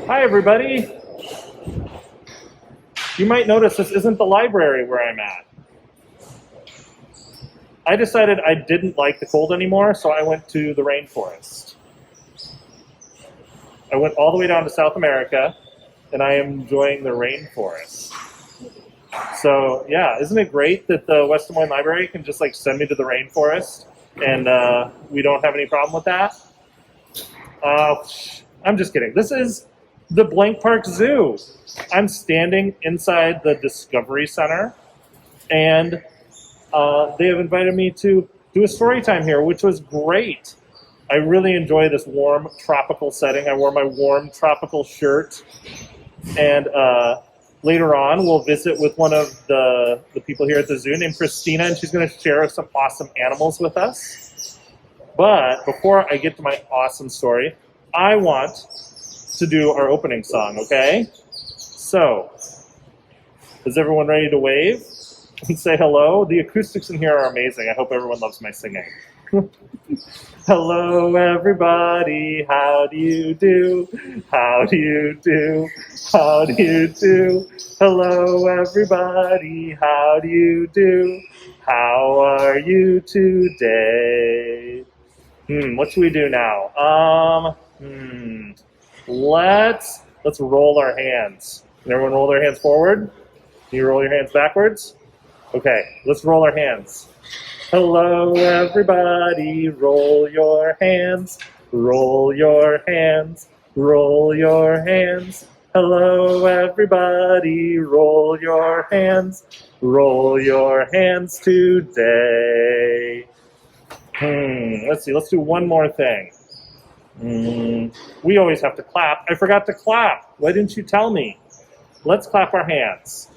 Hi, everybody. You might notice this isn't the library where I'm at. I decided I didn't like the cold anymore, so I went to the rainforest. I went all the way down to South America, and I am enjoying the rainforest. So, yeah, isn't it great that the West Des Moines Library can just send me to the rainforest, and we don't have any problem with that? I'm just kidding. This is the Blank Park Zoo. I'm standing inside the Discovery Center, and they have invited me to do a story time here, which was great. I really enjoy this warm tropical setting. I wore my warm tropical shirt, and later on we'll visit with one of the people here at the zoo named Christina, and she's going to share some awesome animals with us. But before I get to my awesome story, I want to do our opening song, okay? So, is everyone ready to wave and say hello? The acoustics in here are amazing. I hope everyone loves my singing. Hello, everybody. How do you do? How do you do? How do you do? Hello, everybody. How do you do? How are you today? What should we do now? Let's roll our hands. Can everyone roll their hands forward? Can you roll your hands backwards? Okay, let's roll our hands. Hello, everybody. Roll your hands. Roll your hands. Roll your hands. Hello, everybody. Roll your hands. Roll your hands today. Let's see. Let's do one more thing. We always have to clap. I forgot to clap. Why didn't you tell me? Let's clap our hands.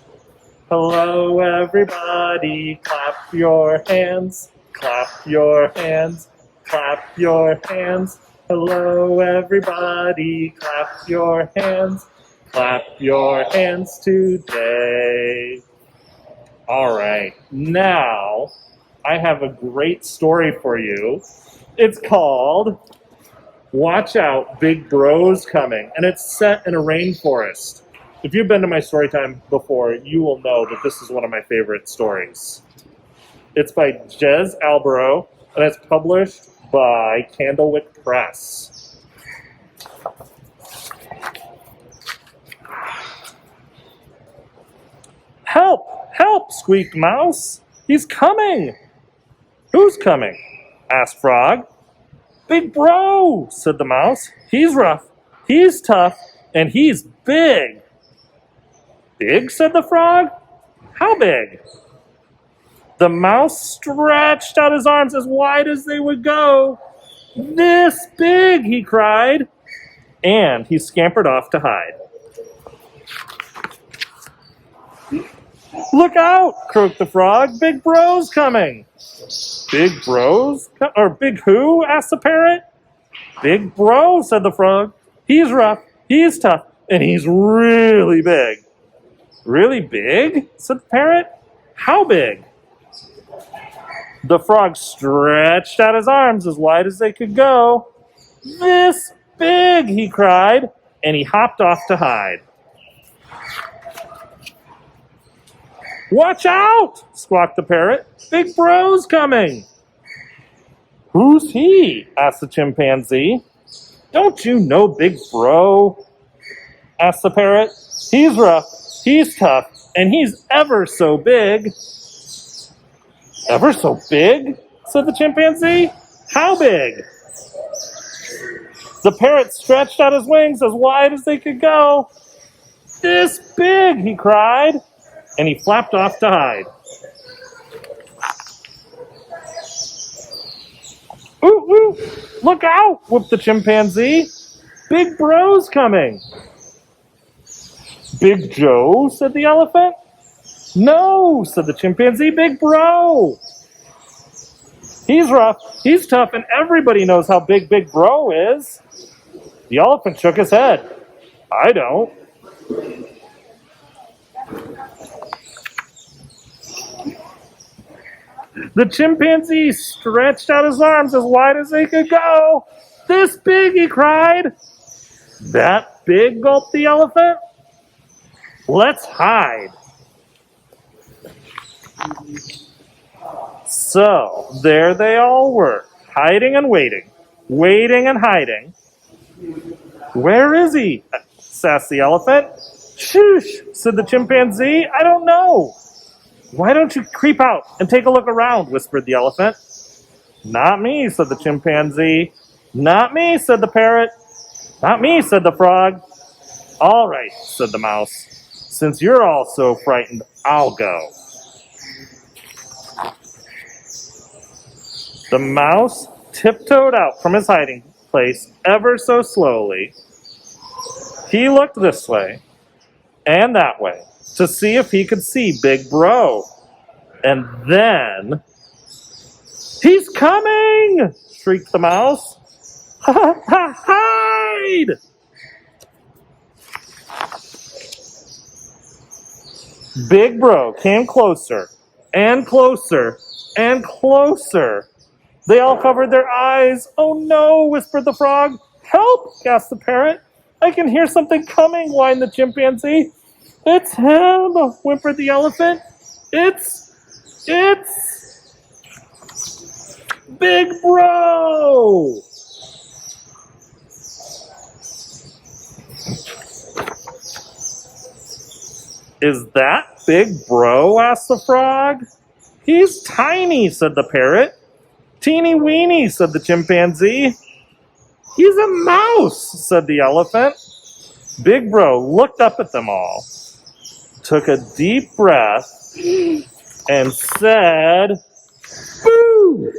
Hello, everybody. Clap your hands. Clap your hands. Clap your hands. Hello, everybody. Clap your hands. Clap your hands today. All right. Now, I have a great story for you. It's called Watch Out, Big Bro's Coming, and it's set in a rainforest. If you've been to my story time before, you will know that this is one of my favorite stories. It's by Jez Alborough, and it's published by Candlewick Press. Help! Help! Squeaked Mouse. He's coming! Who's coming? Asked Frog. Big Bro, said the Mouse. He's rough, he's tough, and he's big. Big, said the Frog. How big? The Mouse stretched out his arms as wide as they would go. This big, he cried. And he scampered off to hide. Look out, croaked the Frog. Big Bro's coming. Big Bros? Or Big who? Asked the Parrot. Big Bro, said the Frog. He's rough, he's tough, and he's really big. Really big? Said the Parrot. How big? The Frog stretched out his arms as wide as they could go. This big, he cried, and he hopped off to hide. Watch out, squawked the Parrot. Big Bro's coming. Who's he? Asked the Chimpanzee. Don't you know Big Bro? Asked the Parrot. He's rough, he's tough, and he's ever so big. Ever so big? Said the Chimpanzee. How big? The Parrot stretched out his wings as wide as they could go. This big, he cried, and he flapped off to hide. Ooh, ooh, look out, whooped the Chimpanzee. Big Bro's coming. Big Joe, said the Elephant. No, said the Chimpanzee, Big Bro. He's rough, he's tough, and everybody knows how big Big Bro is. The Elephant shook his head. I don't. The Chimpanzee stretched out his arms as wide as they could go. This big, he cried. That big? Gulped the elephant. Let's hide. So there they all were, hiding and waiting, waiting and hiding. Where is he? Sassed the elephant. Shoosh, said the chimpanzee. I don't know. Why don't you creep out and take a look around, whispered the elephant. Not me, said the chimpanzee. Not me, said the parrot. Not me, said the frog. All right, said the mouse. Since you're all so frightened, I'll go. The mouse tiptoed out from his hiding place ever so slowly. He looked this way and that way to see if he could see Big Bro. And then, he's coming! Shrieked the mouse. Hide! Big Bro came closer and closer and closer. They all covered their eyes. Oh no, whispered the frog. Help, gasped the parrot. I can hear something coming, whined the chimpanzee. It's him, whimpered the elephant. It's Big Bro! Is that Big Bro? Asked the frog. He's tiny, said the parrot. Teeny weeny, said the chimpanzee. He's a mouse, said the elephant. Big Bro looked up at them all, took a deep breath, and said, Boo!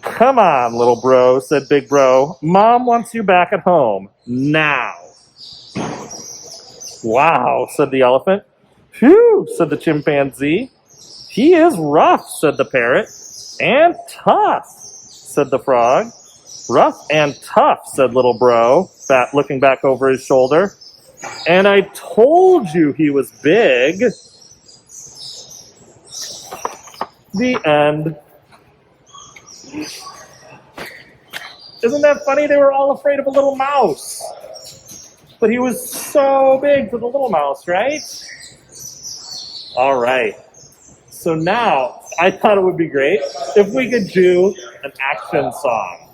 Come on, little bro, said Big Bro. Mom wants you back at home, now. Wow, said the elephant. Phew, said the chimpanzee. He is rough, said the parrot. And tough, said the frog. Rough and tough, said little bro, looking back over his shoulder. And I told you he was big. The end. Isn't that funny? They were all afraid of a little mouse. But he was so big for the little mouse, right? All right. So now, I thought it would be great if we could do an action song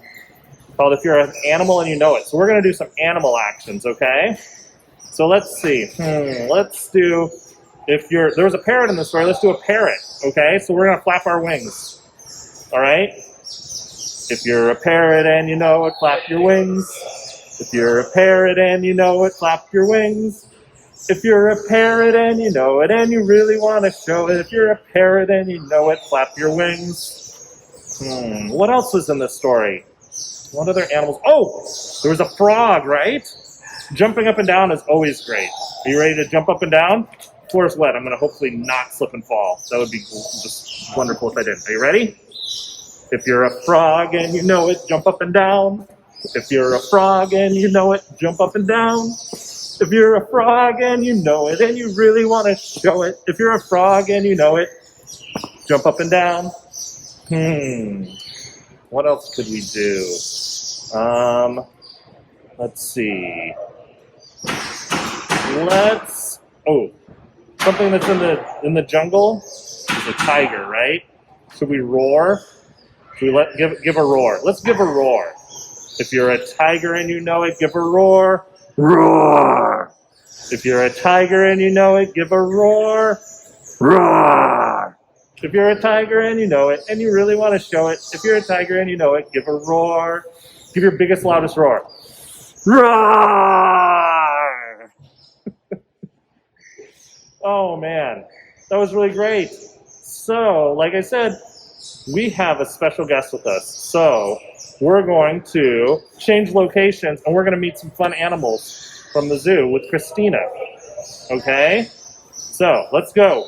called If You're an Animal and You Know It. So we're going to do some animal actions, okay? So let's see. Let's do, there was a parrot in the story, let's do a parrot, okay? So we're going to flap our wings, all right? If you're a parrot and you know it, flap your wings. If you're a parrot and you know it, flap your wings. If you're a parrot and you know it and you really want to show it, if you're a parrot and you know it, flap your wings. What else was in this story? What other animals? Oh, there was a frog, right? Jumping up and down is always great. Are you ready to jump up and down? Floor's wet. I'm going to hopefully not slip and fall. That would be just wonderful if I did. Are you ready? If you're a frog and you know it, jump up and down. If you're a frog and you know it, jump up and down. If you're a frog and you know it and you really want to show it, if you're a frog and you know it, jump up and down. What else could we do? Let's see. Something that's in the jungle is a tiger, right? Should we roar? Should we give a roar? Let's give a roar. If you're a tiger and you know it, give a roar. Roar! If you're a tiger and you know it, give a roar. Roar! If you're a tiger and you know it, and you really want to show it, if you're a tiger and you know it, give a roar. Give your biggest, loudest roar. Roar! Oh man, that was really great. So, like I said, we have a special guest with us. So, we're going to change locations and we're going to meet some fun animals from the zoo with Christina. Okay? So, let's go.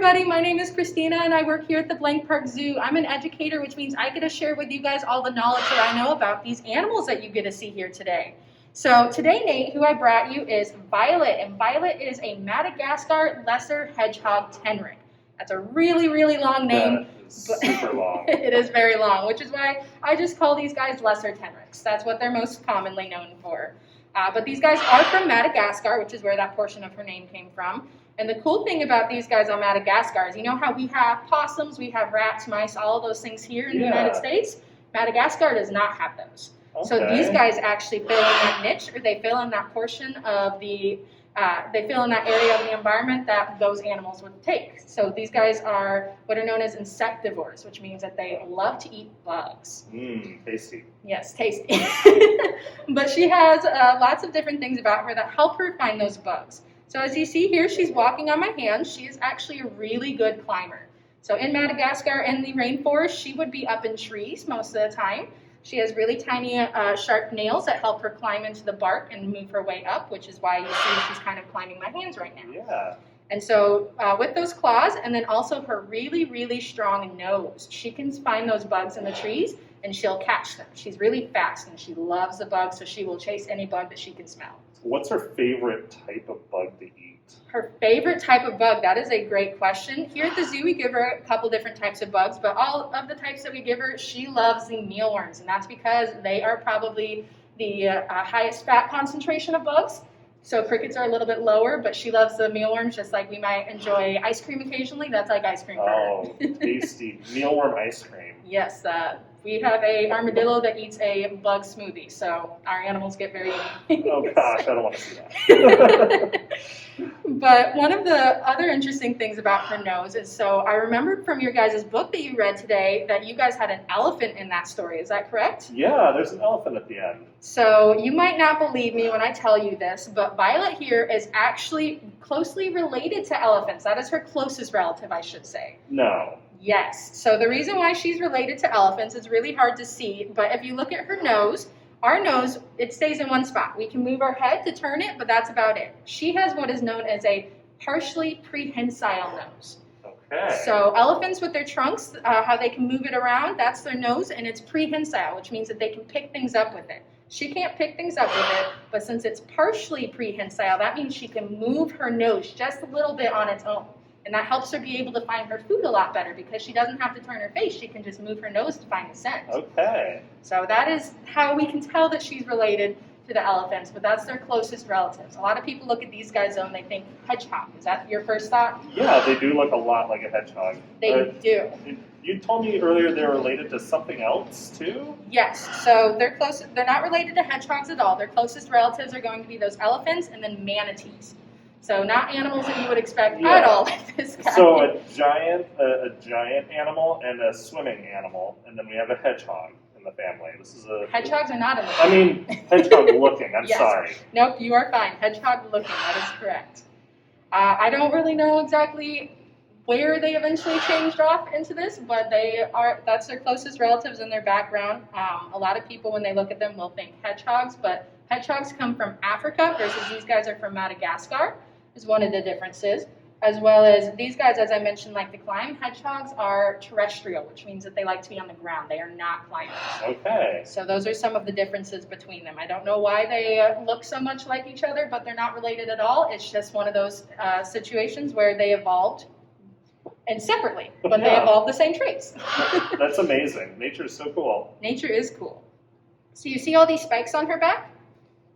everybody, my name is Christina and I work here at the Blank Park Zoo. I'm an educator, which means I get to share with you guys all the knowledge that I know about these animals that you get to see here today. So today, Nate, who I brought you is Violet, and Violet is a Madagascar lesser hedgehog tenric. That's a really, really long name. That is super long. It is very long, which is why I just call these guys lesser tenrics. That's what they're most commonly known for. But these guys are from Madagascar, which is where that portion of her name came from. And the cool thing about these guys on Madagascar is, you know how we have possums, we have rats, mice, all of those things here in the United States? Madagascar does not have those. Okay. So these guys actually fill in that niche, or they fill in that portion of the, they fill in that area of the environment that those animals would take. So these guys are what are known as insectivores, which means that they love to eat bugs. Tasty. Yes, tasty. But she has lots of different things about her that help her find those bugs. So as you see here, she's walking on my hands. She is actually a really good climber. So in Madagascar and the rainforest, she would be up in trees most of the time. She has really tiny, sharp nails that help her climb into the bark and move her way up, which is why you see she's kind of climbing my hands right now. Yeah. And so with those claws, and then also her really, really strong nose, she can find those bugs in the trees and she'll catch them. She's really fast and she loves the bugs, so she will chase any bug that she can smell. What's her favorite type of bug to eat? Her favorite type of bug, that is a great question. Here at the zoo, we give her a couple different types of bugs, but all of the types that we give her, she loves the mealworms, and that's because they are probably the highest fat concentration of bugs. So crickets are a little bit lower, but she loves the mealworms just like we might enjoy ice cream occasionally. That's like ice cream for her. Oh, tasty. Mealworm ice cream. Yes, we have a armadillo that eats a bug smoothie, so our animals get very Oh gosh, I don't want to see that. But one of the other interesting things about her nose is, so I remembered from your guys' book that you read today that you guys had an elephant in that story. Is that correct? Yeah, there's an elephant at the end. So you might not believe me when I tell you this, but Violet here is actually closely related to elephants. That is her closest relative, I should say. No. Yes. So the reason why she's related to elephants is really hard to see, but if you look at her nose, our nose, it stays in one spot. We can move our head to turn it, but that's about it. She has what is known as a partially prehensile nose. Okay. So elephants with their trunks, how they can move it around, that's their nose, and it's prehensile, which means that they can pick things up with it. She can't pick things up with it, but since it's partially prehensile, that means she can move her nose just a little bit on its own. And that helps her be able to find her food a lot better because she doesn't have to turn her face. She can just move her nose to find the scent. Okay. So that is how we can tell that she's related to the elephants, but that's their closest relatives. A lot of people look at these guys and they think hedgehog. Is that your first thought? Yeah, they do look a lot like a hedgehog. They do. You told me earlier they're related to something else too? Yes. So they're close. They're not related to hedgehogs at all. Their closest relatives are going to be those elephants and then manatees. So not animals that you would expect at all like this guy. So a giant animal and a swimming animal, and then we have a hedgehog in the family. This is a Hedgehogs are not in the family. I mean, hedgehog looking. I'm Yes. sorry. Nope, you are fine. Hedgehog looking. That is correct. I don't really know exactly where they eventually changed off into this, but that's their closest relatives in their background. A lot of people, when they look at them, will think hedgehogs, but hedgehogs come from Africa versus these guys are from Madagascar. Is one of the differences, as well as these guys, as I mentioned, like to climb. Hedgehogs are terrestrial, which means that they like to be on the ground. They are not climbers. Okay. So those are some of the differences between them. I don't know why they look so much like each other, but they're not related at all. It's just one of those situations where they evolved and separately, but they evolved the same traits. That's amazing. Nature is so cool. Nature is cool. So you see all these spikes on her back?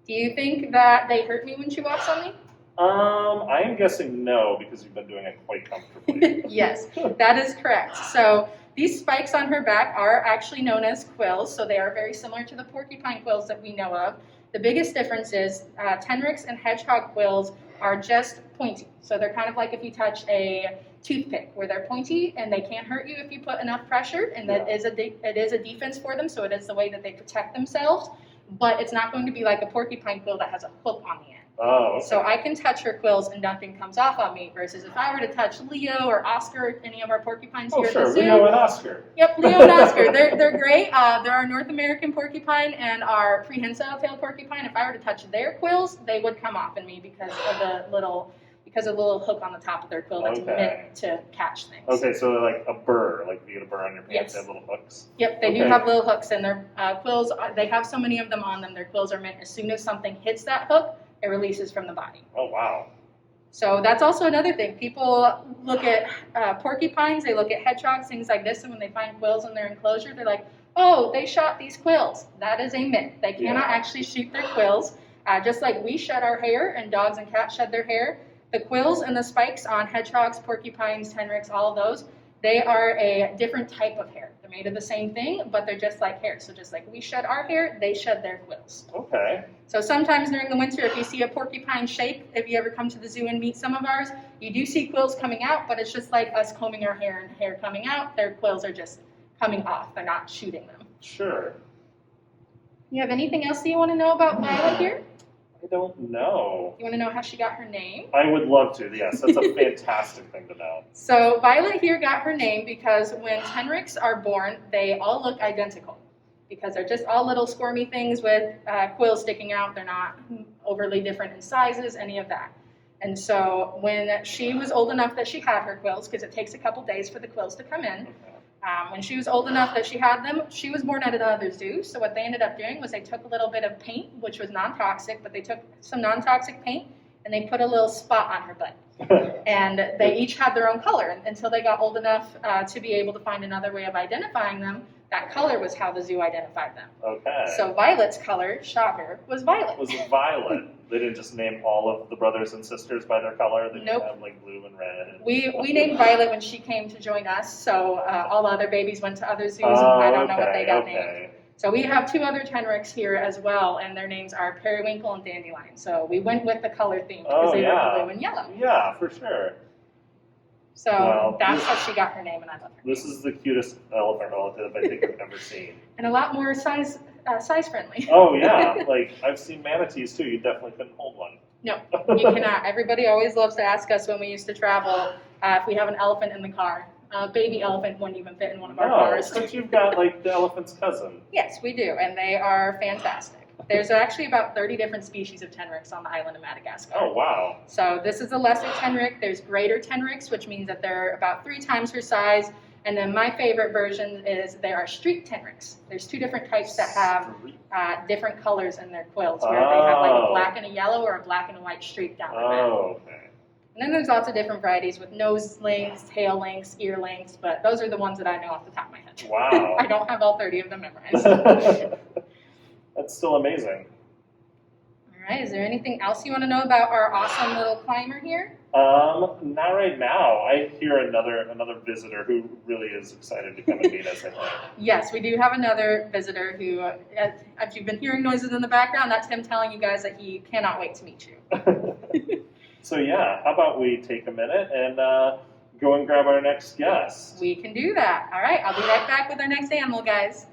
Do you think that they hurt me when she walks on me? I am guessing no, because you've been doing it quite comfortably. Yes, that is correct. So these spikes on her back are actually known as quills, so they are very similar to the porcupine quills that we know of. The biggest difference is tenrics and hedgehog quills are just pointy. So they're kind of like if you touch a toothpick, where they're pointy and they can't hurt you if you put enough pressure, and that is it is a defense for them, so it is the way that they protect themselves, but it's not going to be like a porcupine quill that has a hook on the end. Oh, okay. So I can touch her quills and nothing comes off on me, versus if I were to touch Leo or Oscar, any of our porcupines here at the zoo. Leo and Oscar. Yep, Leo and Oscar. They're great. They're our North American porcupine and our prehensile tail porcupine. If I were to touch their quills, they would come off in me because of the little, because of the little hook on the top of their quill that's meant to catch things. Okay, so like a burr, like if you get a burr on your pants, Yes. they have little hooks? Yep, they do have little hooks, and their quills, they have so many of them on them, their quills are meant as soon as something hits that hook, it releases from the body. Oh, wow. So that's also another thing. People look at porcupines, they look at hedgehogs, things like this, and when they find quills in their enclosure, they're like, oh, they shot these quills. That is a myth. They cannot actually shoot their quills. Just like we shed our hair and dogs and cats shed their hair, the quills and the spikes on hedgehogs, porcupines, tenrecs, all of those, they are a different type of hair. They're made of the same thing, but they're just like hair. So just like we shed our hair, they shed their quills. Okay. So sometimes during the winter, if you see a porcupine shake, if you ever come to the zoo and meet some of ours, you do see quills coming out, but it's just like us combing our hair and hair coming out. Their quills are just coming off. They're not shooting them. Sure. You have anything else that you want to know about Violet here? I don't know. You want to know how she got her name? I would love to, yes. That's a fantastic thing to know. So Violet here got her name because when tenrecs are born, they all look identical because they're just all little squirmy things with quills sticking out. They're not overly different in sizes, any of that. And so when she was old enough that she had her quills, because it takes a couple days for the quills to come in, when she was old enough that she had them, she was born at another zoo. So what they ended up doing was they took a little bit of paint, which was non-toxic, but they took some non-toxic paint and they put a little spot on her butt. And they each had their own color until they got old enough to be able to find another way of identifying them. That color was how the zoo identified them. Okay. So Violet's color, shocker, was violet. Was it violet? They didn't just name all of the brothers and sisters by their color? They Nope. have like blue and red. And... We named Violet when she came to join us, so all the other babies went to other zoos, and I don't know what they got named. So we have two other tenrecs here as well, and their names are Periwinkle and Dandelion. So we went with the color theme because they were blue and yellow. Yeah, for sure. So that's how she got her name, and I love her. This is the cutest elephant relative I think I've ever seen. And a lot more size friendly. Oh yeah, like I've seen manatees too. You definitely couldn't hold one. No, you cannot. Everybody always loves to ask us when we used to travel if we have an elephant in the car. Baby elephant wouldn't even fit in one of our cars. But you've got like the elephant's cousin. Yes, we do, and they are fantastic. There's actually about 30 different species of tenrecs on the island of Madagascar. Oh, wow. So this is a lesser tenrec. There's greater tenrecs, which means that they're about 3 times her size. And then my favorite version is there are streak tenrecs. There's 2 different types that have different colors in their quills, where they have like a black and a yellow or a black and a white streak down the back. Oh, okay. And then there's lots of different varieties with nose lengths, tail lengths, ear lengths, but those are the ones that I know off the top of my head. Wow. I don't have all 30 of them memorized. That's still amazing. All right, is there anything else you want to know about our awesome little climber here? Not right now. I hear another visitor who really is excited to come and meet us, I think. Yes, we do have another visitor who, if you've been hearing noises in the background, that's him telling you guys that he cannot wait to meet you. So yeah, how about we take a minute and go and grab our next guest? We can do that. All right, I'll be right back with our next animal, guys.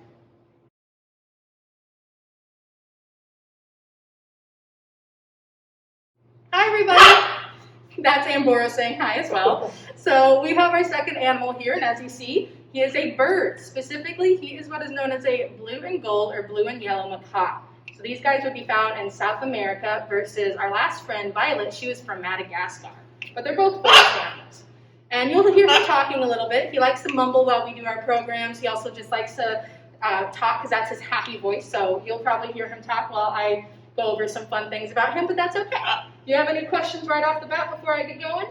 Hi, everybody. That's Ambora saying hi as well. So we have our second animal here, and as you see, he is a bird. Specifically, he is what is known as a blue and gold or blue and yellow macaw. So these guys would be found in South America versus our last friend, Violet. She was from Madagascar. But they're both forest animals. And you'll hear him talking a little bit. He likes to mumble while we do our programs. He also just likes to talk because that's his happy voice. So you'll probably hear him talk while I go over some fun things about him, but that's okay. Do you have any questions right off the bat before I get going?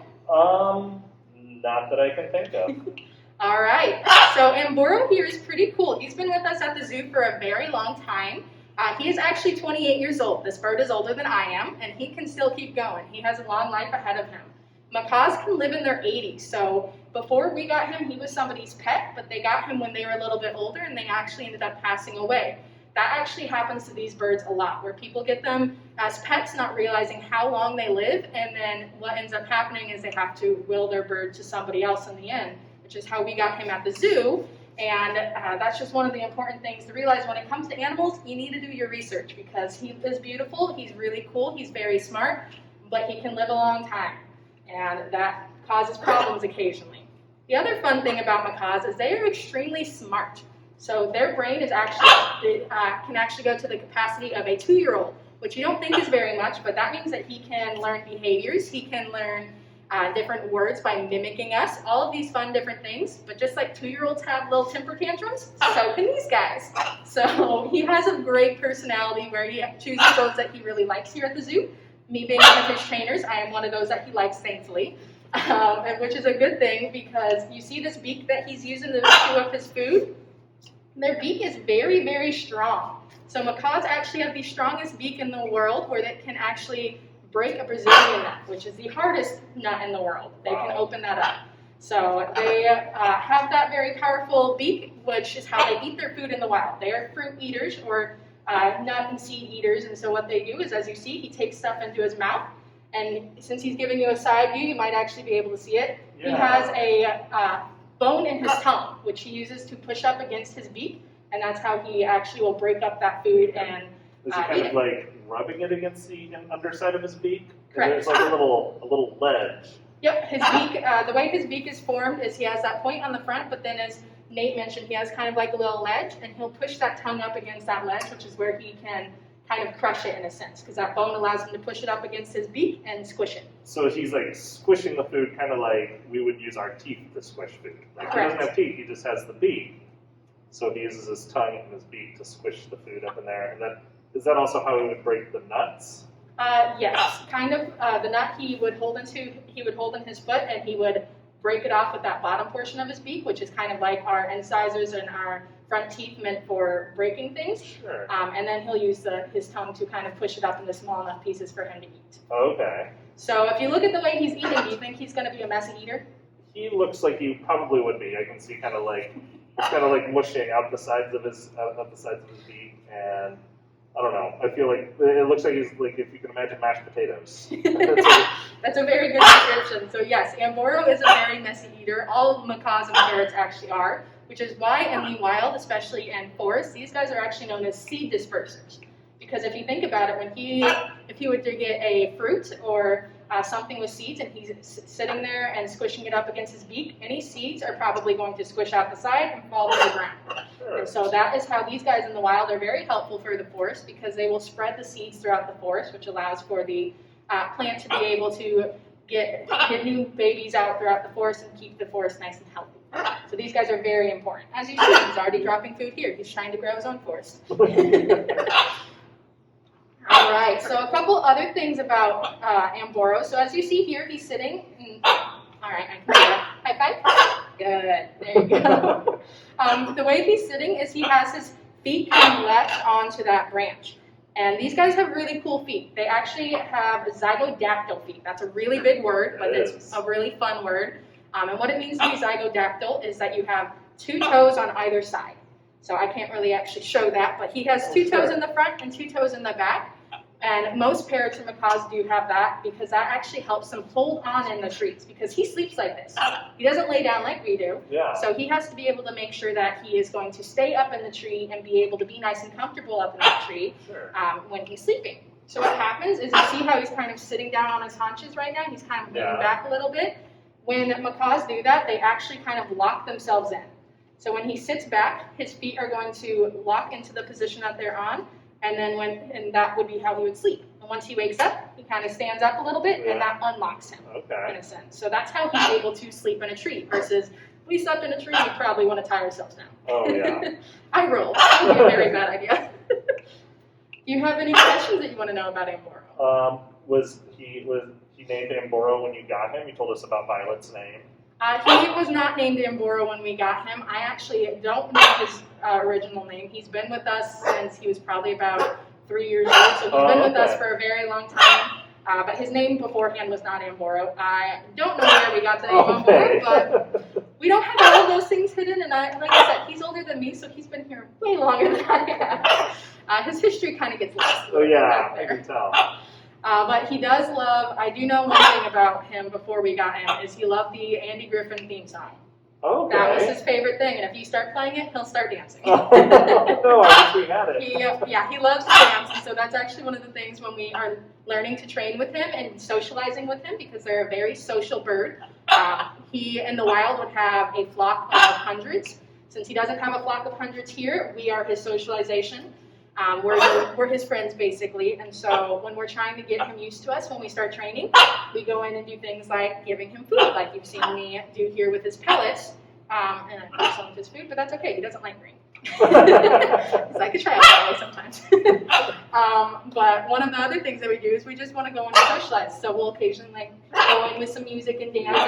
Not that I can think of. All right. So Amboro here is pretty cool. He's been with us at the zoo for a very long time. He is actually 28 years old. This bird is older than I am, and he can still keep going. He has a long life ahead of him. Macaws can live in their 80s, so before we got him, he was somebody's pet, but they got him when they were a little bit older, and they actually ended up passing away. That actually happens to these birds a lot, where people get them as pets, not realizing how long they live, and then what ends up happening is they have to will their bird to somebody else in the end, which is how we got him at the zoo. And that's just one of the important things to realize when it comes to animals. You need to do your research because he is beautiful, he's really cool, he's very smart, but he can live a long time, and that causes problems occasionally. The other fun thing about macaws is they are extremely smart. So their brain is actually can actually go to the capacity of a 2-year-old, which you don't think is very much, but that means that he can learn behaviors. He can learn different words by mimicking us, all of these fun different things. But just like 2-year-olds have little temper tantrums, so can these guys. So he has a great personality where he chooses those that he really likes here at the zoo. Me being one of his trainers, I am one of those that he likes, thankfully, which is a good thing because you see this beak that he's using to chew up his food? Their beak is very, very strong. So macaws actually have the strongest beak in the world where they can actually break a Brazilian nut, which is the hardest nut in the world. They can open that up. So they have that very powerful beak, which is how they eat their food in the wild. They are fruit eaters or nut and seed eaters, and so what they do is, as you see, he takes stuff into his mouth, and since he's giving you a side view, you might actually be able to see it. Yeah. He has a bone in his tongue, which he uses to push up against his beak, and that's how he actually will break up that food and is he kind of like rubbing it against the underside of his beak? Correct. There's like a little ledge. Yep, his beak, the way his beak is formed is he has that point on the front, but then as Nate mentioned, he has kind of like a little ledge, and he'll push that tongue up against that ledge, which is where he can kind of crush it in a sense, because that bone allows him to push it up against his beak and squish it. So he's like squishing the food kind of like we would use our teeth to squish food. Like he doesn't have teeth, he just has the beak. So he uses his tongue and his beak to squish the food up in there. And then, is that also how he would break the nuts? Yes, kind of. The nut he would hold in his foot, and he would break it off with that bottom portion of his beak, which is kind of like our incisors and our front teeth meant for breaking things. Sure. And then he'll use his tongue to kind of push it up into small enough pieces for him to eat. Okay. So if you look at the way he's eating, do you think he's going to be a messy eater? He looks like he probably would be. I can see kind of like mushing out the sides of his beak, and I don't know. I feel like it looks like he's like, if you can imagine mashed potatoes. That's a very good description. So yes, Amboro is a very messy eater. All macaws and parrots actually are, which is why in the wild, especially in forests, these guys are actually known as seed dispersers. Because if you think about it, if he were to get a fruit or something with seeds and he's sitting there and squishing it up against his beak, any seeds are probably going to squish out the side and fall to the ground. Sure. And so that is how these guys in the wild are very helpful for the forest, because they will spread the seeds throughout the forest, which allows for the plant to be able to get new babies out throughout the forest and keep the forest nice and healthy. So these guys are very important. As you see, he's already dropping food here. He's trying to grow his own forest. All right, so a couple other things about Amboro. So as you see here, he's sitting. All right, I can do that. High five. Good. There you go. The way he's sitting is he has his feet kind of left onto that branch. And these guys have really cool feet. They actually have zygodactyl feet. That's a really big word, but it's a really fun word. And what it means to be zygodactyl is that you have 2 toes on either side. So I can't really actually show that, but he has 2 toes in the front and 2 toes in the back. And most parrots and macaws do have that because that actually helps him hold on in the trees, because he sleeps like this. He doesn't lay down like we do. Yeah. So he has to be able to make sure that he is going to stay up in the tree and be able to be nice and comfortable up in that tree when he's sleeping. So what happens is, you see how he's kind of sitting down on his haunches right now? He's kind of leaning back a little bit. When macaws do that, they actually kind of lock themselves in. So when he sits back, his feet are going to lock into the position that they're on, and then that would be how he would sleep. And once he wakes up, he kind of stands up a little bit, and that unlocks him in a sense. So that's how he's able to sleep in a tree, versus if we slept in a tree, we'd probably want to tie ourselves down. Oh, yeah. I roll. That would be a very bad idea. Do you have any questions that you want to know about Amboro? Was he named Amboro when you got him? You told us about Violet's name. He was not named Amboro when we got him. I actually don't know his original name. He's been with us since he was probably about 3 years old, so he's been with us for a very long time. But his name beforehand was not Amboro. I don't know where we got the name Amboro, but we don't have all of those things hidden. And like I said, he's older than me, so he's been here way longer than I have. His history kind of gets lost. Oh yeah, I can tell. But he does love, I do know one thing about him before we got him, is he loved the Andy Griffin theme song. Okay. That was his favorite thing, and if you start playing it, he'll start dancing. No, I wish we had it. He loves to dance, and so that's actually one of the things when we are learning to train with him and socializing with him, because they're a very social bird. He, in the wild, would have a flock of hundreds. Since he doesn't have a flock of hundreds here, we are his socialization. We're his friends basically, and so when we're trying to get him used to us when we start training, we go in and do things like giving him food, like you've seen me do here with his pellets, and I put some of his food, but that's okay. He doesn't like green. It's like a trial ballet sometimes. But one of the other things that we do is we just want to go in and socialize. So we'll occasionally like go in with some music and dance,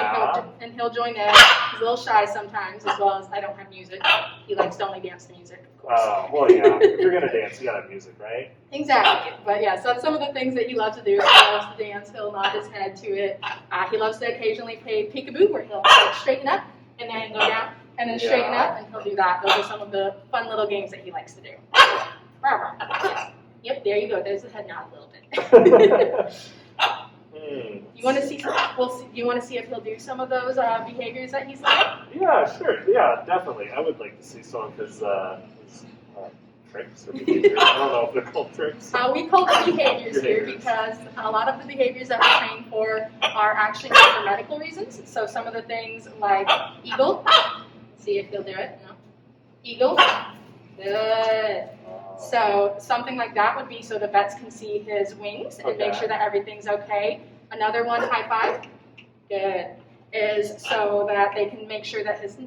and he'll join in. He's a little shy sometimes, as well as I don't have music. He likes to only dance to music, of course. Oh, well, yeah. If you're gonna dance, you gotta have music, right? Exactly. But yeah, so that's some of the things that he loves to do. He loves to dance. He'll nod his head to it. He loves to occasionally play peekaboo, where he'll like, straighten up and then go down. And then straighten up, and he'll do that. Those are some of the fun little games that he likes to do. Yes. Yep, there you go. There's the head nod a little bit. You want to see? You want to see if he'll do some of those behaviors that he's like? Yeah, sure. Yeah, definitely. I would like to see some of his tricks or behaviors. I don't know if they're called tricks. We call them behaviors here because a lot of the behaviors that we train for are actually for medical reasons. So some of the things like eagle. See if he'll do it. No. Eagle. Good. So something like that would be so the vets can see his wings and make sure that everything's okay. Another one, high five. Good. Is so that they can make sure that his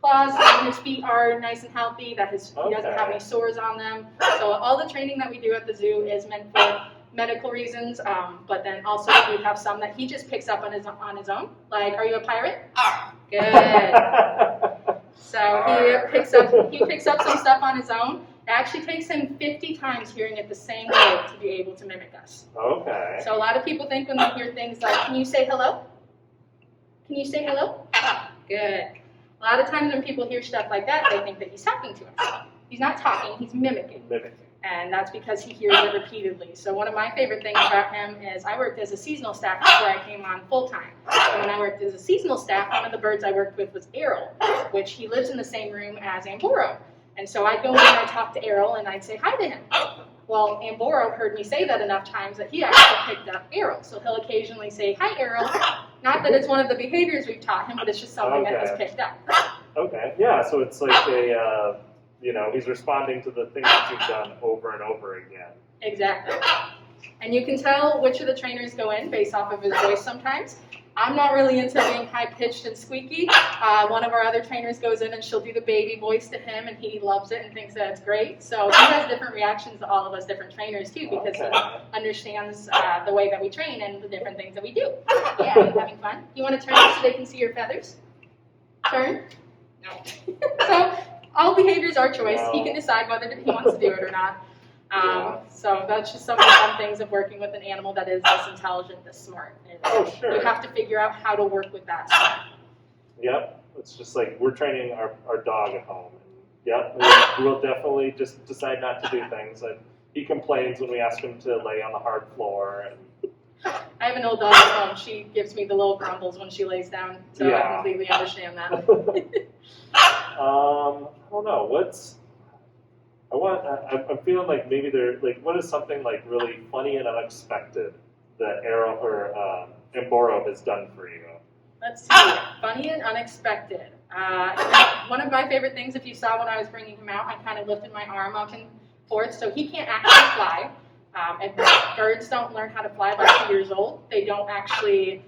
claws and his feet are nice and healthy, that he doesn't have any sores on them. So all the training that we do at the zoo is meant for medical reasons, but then also we have some that he just picks up on his own. Like, are you a pirate? Good. So he picks up some stuff on his own. It actually takes him 50 times hearing it the same way to be able to mimic us. Okay. So a lot of people think when they hear things like, "Can you say hello? Can you say hello?" Good. A lot of times when people hear stuff like that, they think that he's talking to us. He's not talking, he's mimicking. And that's because he hears it repeatedly. So one of my favorite things about him is I worked as a seasonal staff before I came on full-time. And when I worked as a seasonal staff, one of the birds I worked with was Errol, which he lives in the same room as Amboro. And so I'd go in and I'd talk to Errol and I'd say hi to him. Well, Amboro heard me say that enough times that he actually picked up Errol. So he'll occasionally say, "Hi, Errol." Not that it's one of the behaviors we've taught him, but it's just something that he's picked up. Okay, yeah, so it's like a, he's responding to the things that you've done over and over again. Exactly. And you can tell which of the trainers go in based off of his voice sometimes. I'm not really into being high-pitched and squeaky. One of our other trainers goes in and she'll do the baby voice to him, and he loves it and thinks that it's great. So he has different reactions to all of us different trainers, too, because he understands the way that we train and the different things that we do. Yeah, are you having fun? You want to turn so they can see your feathers? Turn? No. So all behaviors are choice. He can decide whether he wants to do it or not. So that's just some of the fun things of working with an animal that is this intelligent, this smart. And you have to figure out how to work with that. Yep. It's just like we're training our dog at home. Yep. We'll definitely just decide not to do things. And he complains when we ask him to lay on the hard floor. And I have an old dog at home. She gives me the little grumbles when she lays down. So I completely understand that. I don't know. I'm feeling like maybe what is something like really funny and unexpected that Errol or Amboro has done for you? Let's see. Funny and unexpected. One of my favorite things, if you saw when I was bringing him out, I kind of lifted my arm up and forth, so he can't actually fly. If birds don't learn how to fly by 2 years old, they don't actually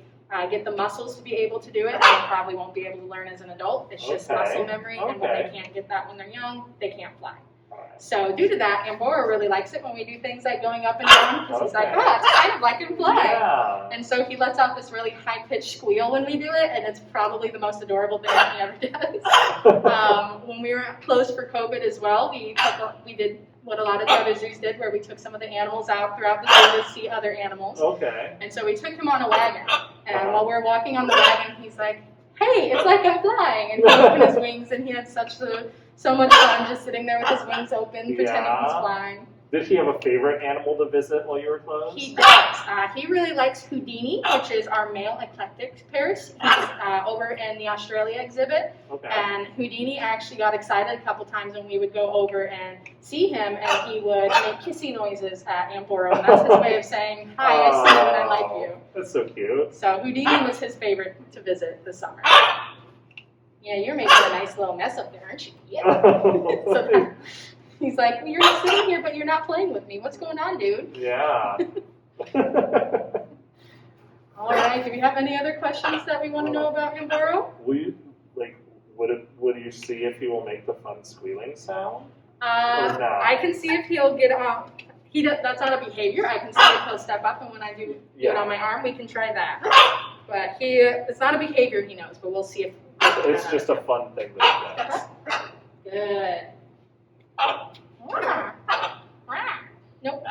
get the muscles to be able to do it, and they probably won't be able to learn as an adult. It's just muscle memory, and when they can't get that when they're young, they can't fly. So due to that, Amboro really likes it when we do things like going up and down, because he's like, oh, it's kind of like him fly. Yeah. And so he lets out this really high-pitched squeal when we do it, and it's probably the most adorable thing that he ever does. When we were closed for COVID as well, we did what a lot of the other zoos did, where we took some of the animals out throughout the zoo to see other animals. Okay. And so we took him on a wagon, and while we were walking on the wagon, he's like, hey, it's like I'm flying. And he opened his wings, and he had so much fun just sitting there with his wings open, pretending he's flying. Did he have a favorite animal to visit while you were closed? He does. He really likes Houdini, which is our male eclectic parrot. He's over in the Australia exhibit. Okay. And Houdini actually got excited a couple times when we would go over and see him, and he would make kissy noises at Amboro. And that's his way of saying, hi, I see you and I like you. That's so cute. So Houdini was his favorite to visit this summer. Yeah, you're making a nice little mess up there, aren't you? Yeah. He's like, you're sitting here, but you're not playing with me. What's going on, dude? Yeah. All right. Do we have any other questions that we want to know about him, Boro? Would you see if he will make the fun squealing sound? Or no? I can see if he'll get on. That's not a behavior. I can see if he'll step up, and when I do it on my arm, we can try that. But it's not a behavior he knows, but we'll see if. It's just a fun thing that he does. Good. Nope.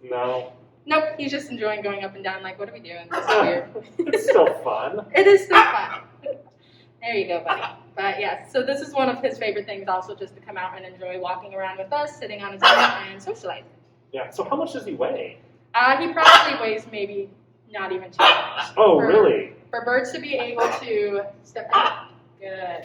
No. Nope. He's just enjoying going up and down. Like, what are we doing? This is weird. It's still fun. It is still fun. There you go, buddy. But yeah, so this is one of his favorite things, also just to come out and enjoy walking around with us, sitting on his own, and socializing. Yeah. So how much does he weigh? He probably weighs maybe not even 2 pounds. Oh, really? For birds to be able to step up, good.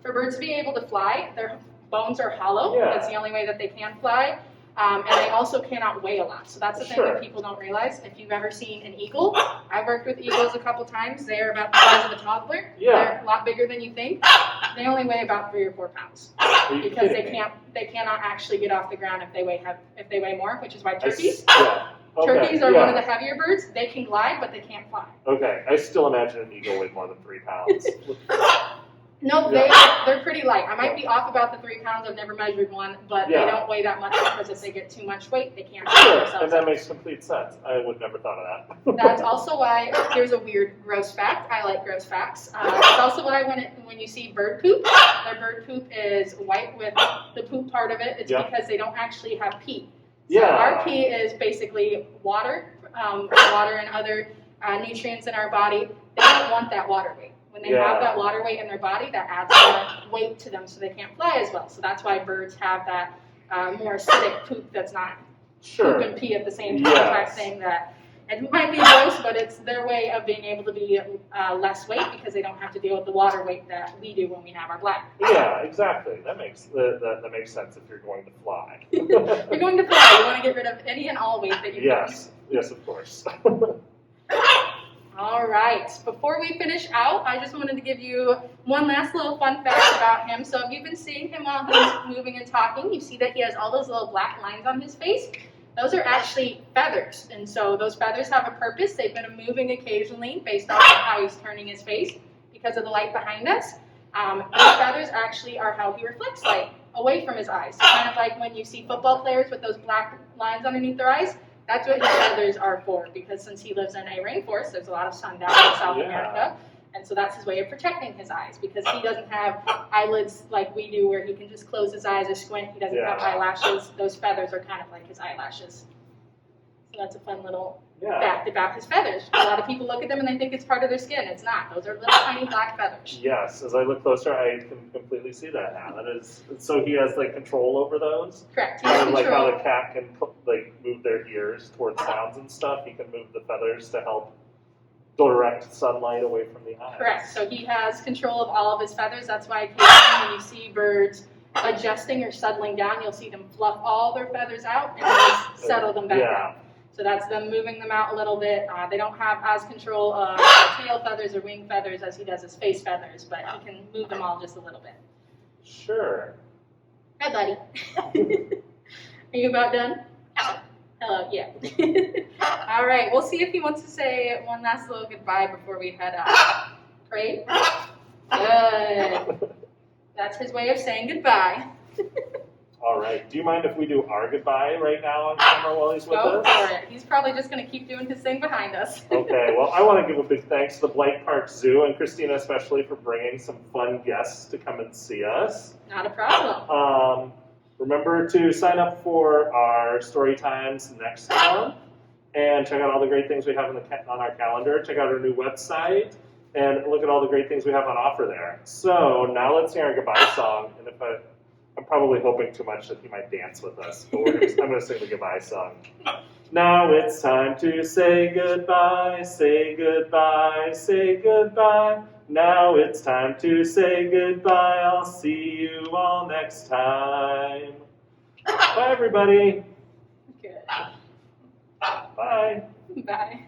For birds to be able to fly, their bones are hollow. Yeah. That's the only way that they can fly. And they also cannot weigh a lot. So that's the thing that people don't realize. If you've ever seen an eagle, I've worked with eagles a couple times. They're about the size of a toddler. Yeah. They're a lot bigger than you think. They only weigh about 3 or 4 pounds because they cannot actually get off the ground if they weigh more, which is why turkeys. Turkeys are one of the heavier birds. They can glide, but they can't fly. Okay, I still imagine an eagle weighed more than 3 pounds. No, they're pretty light. I might be off about the 3 pounds. I've never measured one, but they don't weigh that much because if they get too much weight, they can't hold themselves and that up. makes complete sense. I would never thought of that. That's also why, here's a weird gross fact. I like gross facts. It's also why when you see bird poop, their bird poop is white with the poop part of it. It's because they don't actually have pee. So our pee is basically water, water and other nutrients in our body. They don't want that water weight. When they have that water weight in their body, that adds more weight to them so they can't fly as well. So that's why birds have that more acidic poop that's not poop and pee at the same time type thing. That it might be gross, but it's their way of being able to be less weight because they don't have to deal with the water weight that we do when we have our bladder. Yeah, exactly. That makes sense if you're going to fly. You're going to fly. You want to get rid of any and all weight that you can. Yes, of course. All right. Before we finish out, I just wanted to give you one last little fun fact about him. So if you've been seeing him while he's moving and talking, you see that he has all those little black lines on his face. Those are actually feathers. And so those feathers have a purpose. They've been moving occasionally based off of how he's turning his face because of the light behind us. Those feathers actually are how he reflects light away from his eyes. So kind of like when you see football players with those black lines underneath their eyes. That's what his feathers are for, because since he lives in a rainforest, there's a lot of sun down in South America, and so that's his way of protecting his eyes, because he doesn't have eyelids like we do where he can just close his eyes or squint. He doesn't have eyelashes. Those feathers are kind of like his eyelashes. So that's a fun little fact about his feathers. A lot of people look at them and they think it's part of their skin. It's not. Those are little tiny black feathers. Yes, as I look closer, I can completely see that now. That is, so he has like control over those. Correct. Kind of like how the cat can like move their ears towards sounds and stuff. He can move the feathers to help direct sunlight away from the eyes. Correct. So he has control of all of his feathers. That's why occasionally when you see birds adjusting or settling down, you'll see them fluff all their feathers out and then settle them back down. So that's them moving them out a little bit. They don't have as control of tail feathers or wing feathers as he does his face feathers, but he can move them all just a little bit. Sure. Hi, buddy. Are you about done? Hello, yeah. All right, we'll see if he wants to say one last little goodbye before we head out. Great. Good. That's his way of saying goodbye. All right. Do you mind if we do our goodbye right now on camera while he's with us? Go for it. He's probably just going to keep doing his thing behind us. Okay. Well, I want to give a big thanks to the Blight Park Zoo and Christina especially for bringing some fun guests to come and see us. Not a problem. Remember to sign up for our story times next month and check out all the great things we have on our calendar. Check out our new website and look at all the great things we have on offer there. So now let's sing our goodbye song. And I'm probably hoping too much that he might dance with us, but I'm going to sing the goodbye song. Now it's time to say goodbye, say goodbye, say goodbye. Now it's time to say goodbye. I'll see you all next time. Bye, everybody. Good. Bye. Bye.